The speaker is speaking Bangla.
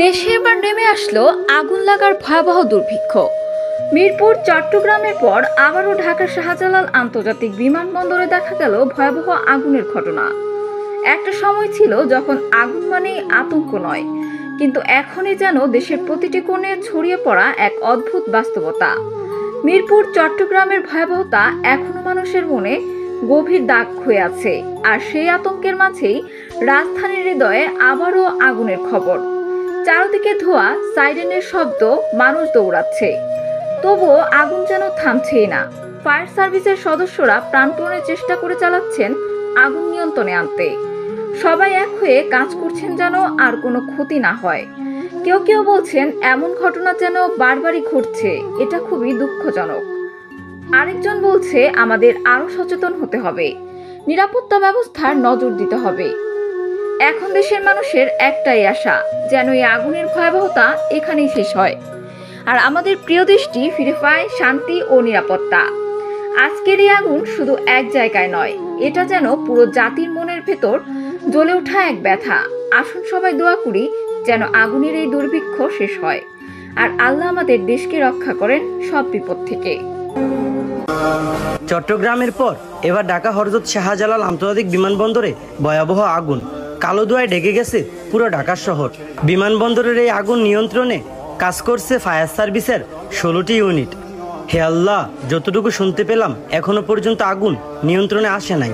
দেশে এবার নেমে আসলো আগুন লাগার ভয়াবহ দুর্ভিক্ষ। মিরপুর চট্টগ্রামের পর আবারও ঢাকার শাহজালাল আন্তর্জাতিক বিমানবন্দরে দেখা গেল ভয়াবহ আগুনের ঘটনা। একটা সময় ছিল যখন আগুন মানেই আতঙ্ক নয়, কিন্তু এখনই যেন দেশের প্রতিটি কোণে ছড়িয়ে পড়া এক অদ্ভুত বাস্তবতা। মিরপুর চট্টগ্রামের ভয়াবহতা এখনো মানুষের মনে গভীর দাগ হয়ে আছে, আর সেই আতঙ্কের মাঝেই রাজধানীর হৃদয়ে আবারও আগুনের খবর। চারদিকে ধোঁয়া, সাইরেনের শব্দ, মানুষ দৌড়াচ্ছে, তবুও আগুন যেন থামছেই না। ফায়ার সার্ভিসের সদস্যরা প্রাণপণে চেষ্টা করে চালাচ্ছেন আগুন নিয়ন্ত্রণে আনতে। সবাই এক হয়ে কাজ করছেন যেন আর কোনো ক্ষতি না হয়। কেউ কেউ বলছেন এমন ঘটনা যেন বারবারই ঘটছে, এটা খুবই দুঃখজনক। আরেকজন বলছে আমাদের আরো সচেতন হতে হবে, নিরাপত্তা ব্যবস্থার নজর দিতে হবে। এখন দেশের মানুষের একটাই আশা, যেন এই আগুনের ভয়াবহতা এখানেই শেষ হয়, আর আমাদের প্রিয় দেশটি ফিরে পায় শান্তি ও নিরাপত্তা। আজকের এই আগুন শুধু এক জায়গায় নয়, এটা যেন পুরো জাতির মনের ভেতর জ্বলে ওঠা এক ব্যথা। আসুন সবাই দোয়া করি যেন আগুনের এই দুর্ভিক্ষ শেষ হয়, আর আল্লাহ আমাদের দেশকে রক্ষা করেন সব বিপদ থেকে। চট্টগ্রামের পর এবার ঢাকা হযরত শাহজালাল আন্তর্জাতিক বিমানবন্দরে ভয়াবহ আগুন। কালো ধোঁয়ায় ঢেকে গেছে পুরো ঢাকা শহর। বিমানবন্দরের এই আগুন নিয়ন্ত্রণে কাজ করছে ফায়ার সার্ভিসের 16টি ইউনিট। হে আল্লাহ, যতটুকু শুনতে পেলাম এখনো পর্যন্ত আগুন নিয়ন্ত্রণে আসে নাই।